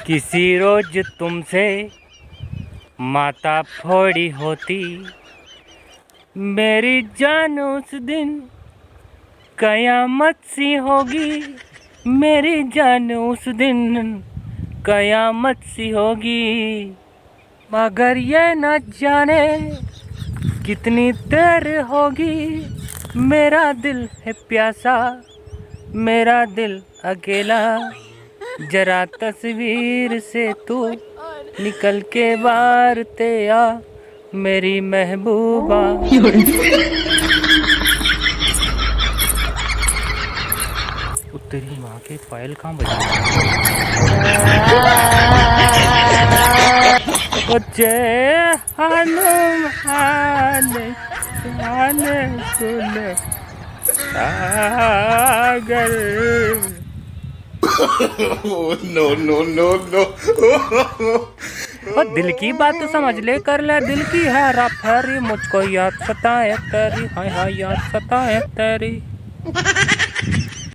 किसी रोज तुमसे माता फोड़ी होती, मेरी जान उस दिन कयामत सी होगी। मेरी जान उस दिन कयामत सी होगी। मगर ये न जाने कितनी देर होगी। मेरा दिल है प्यासा, मेरा दिल अकेला। जरा तस्वीर से तू निकल के बाहर ते आ मेरी महबूबा। तेरी माँ के पायल कहाँ बजा? हनुम सुन सागर। No no no no. और दिल की बात तो समझ ले, कर ले दिल की हेरा फेरी। मुझको याद सताए तेरी, हाय हाय याद सताए तेरी।